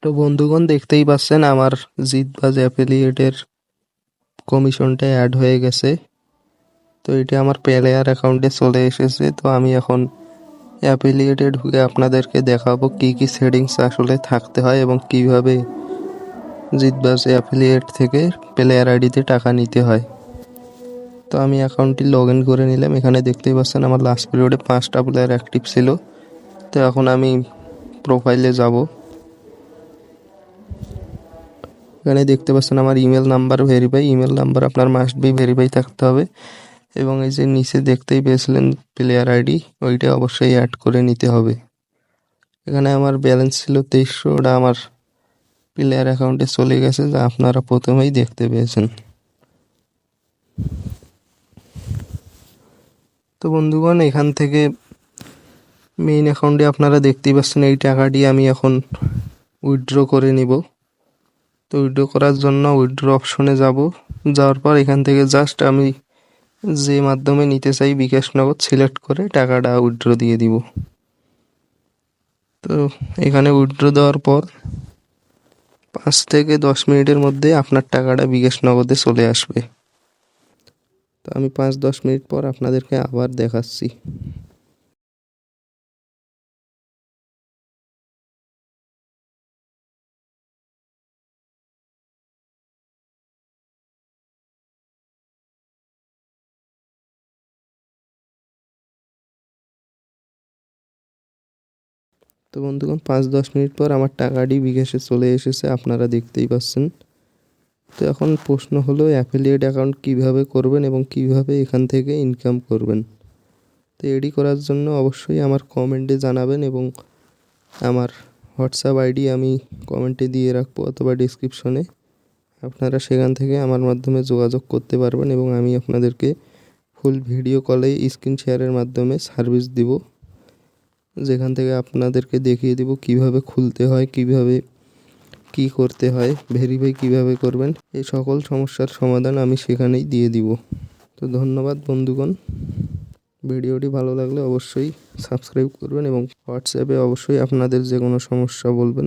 তো বন্ধুগণ, দেখতেই পাচ্ছেন আমার জিতবাজ অ্যাফিলিয়েটের কমিশনটা অ্যাড হয়ে গেছে। তো এটা আমার প্লেয়ার অ্যাকাউন্টে চলে এসেছে। তো আমি এখন অ্যাফিলিয়েটে ঢুকে আপনাদেরকে দেখাবো কি কি সেটিংস আসলে থাকতে হয় এবং কিভাবে জিতবাজ অ্যাফিলিয়েট থেকে প্লেয়ার আইডিতে টাকা নিতে হয়। তো আমি অ্যাকাউন্টটি লগ ইন করে নিলাম। এখানে দেখতেই পাচ্ছেন আমার লাস্ট পিরিয়ডে 5টা প্লেয়ার অ্যাক্টিভ ছিল। তো এখন আমি প্রোফাইলে যাব। এখানে দেখতে পাচ্ছেন আমার email number verify. Email number আপনার মাস্ট বি ভেরিফাই থাকতে হবে এবং এই যে নিচে দেখতেই পেয়েছিলেন প্লেয়ার আইডি, ওইটা অবশ্যই অ্যাড করে নিতে হবে। এখানে আমার ব্যালেন্স ছিল 2300, ওটা আমার প্লেয়ার অ্যাকাউন্টে চলে গেছে, যা আপনারা প্রথমেই দেখতে পেয়েছেন। তো বন্ধুগণ, এখান থেকে মেইন অ্যাকাউন্টে আপনারা দেখতেই পাচ্ছেন এই টাকাটি আমি এখন উইথড্র করে নিব। তো উইথড্র করার জন্য উইথড্র অপশনে যাব। যাওয়ার পর এখান থেকে জাস্ট আমি যে মাধ্যমে নিতে চাই বিকাশ নগদ সিলেক্ট করে টাকাটা উইথড্র দিয়ে দিব। তো এখানে উইথড্র দেওয়ার পর 5 থেকে 10 মিনিটের মধ্যে আপনার টাকাটা বিকাশ নগদে চলে আসবে। তো আমি 5-10 মিনিট পর আপনাদেরকে আবার দেখাচ্ছি। তো বন্ধুগণ, 5-10 মিনিট পর আমার টাকাটি বিকাশে চলে এসেছে, আপনারা দেখতেই পাচ্ছেন। তো এখন প্রশ্ন হলো অ্যাফিলিয়েট অ্যাকাউন্ট কিভাবে করবেন এবং কিভাবে এখান থেকে ইনকাম করবেন। তো এডি করার জন্য অবশ্যই আমার কমেন্টে জানাবেন এবং আমার হোয়াটসঅ্যাপ আইডি আমি কমেন্টে দিয়ে রাখবো অথবা ডিসক্রিপশনে। আপনারা সেখান থেকে আমার মাধ্যমে যোগাযোগ করতে পারবেন এবং আমি আপনাদেরকে ফুল ভিডিও কলে স্ক্রিন শেয়ারের মাধ্যমে সার্ভিস দিব, যেখান থেকে আপনাদেরকে দেখিয়ে দিব কিভাবে খুলতে হয়, কিভাবে কি করতে হয়, ভেরিফাই কিভাবে করবেন, এই সকল সমস্যার সমাধান আমি সেখানেই দিয়ে দিব। তো ধন্যবাদ বন্ধুগণ। ভিডিওটি ভালো লাগলে অবশ্যই সাবস্ক্রাইব করবেন এবং হোয়াটসঅ্যাপে অবশ্যই আপনাদের যে কোনো সমস্যা বলবেন।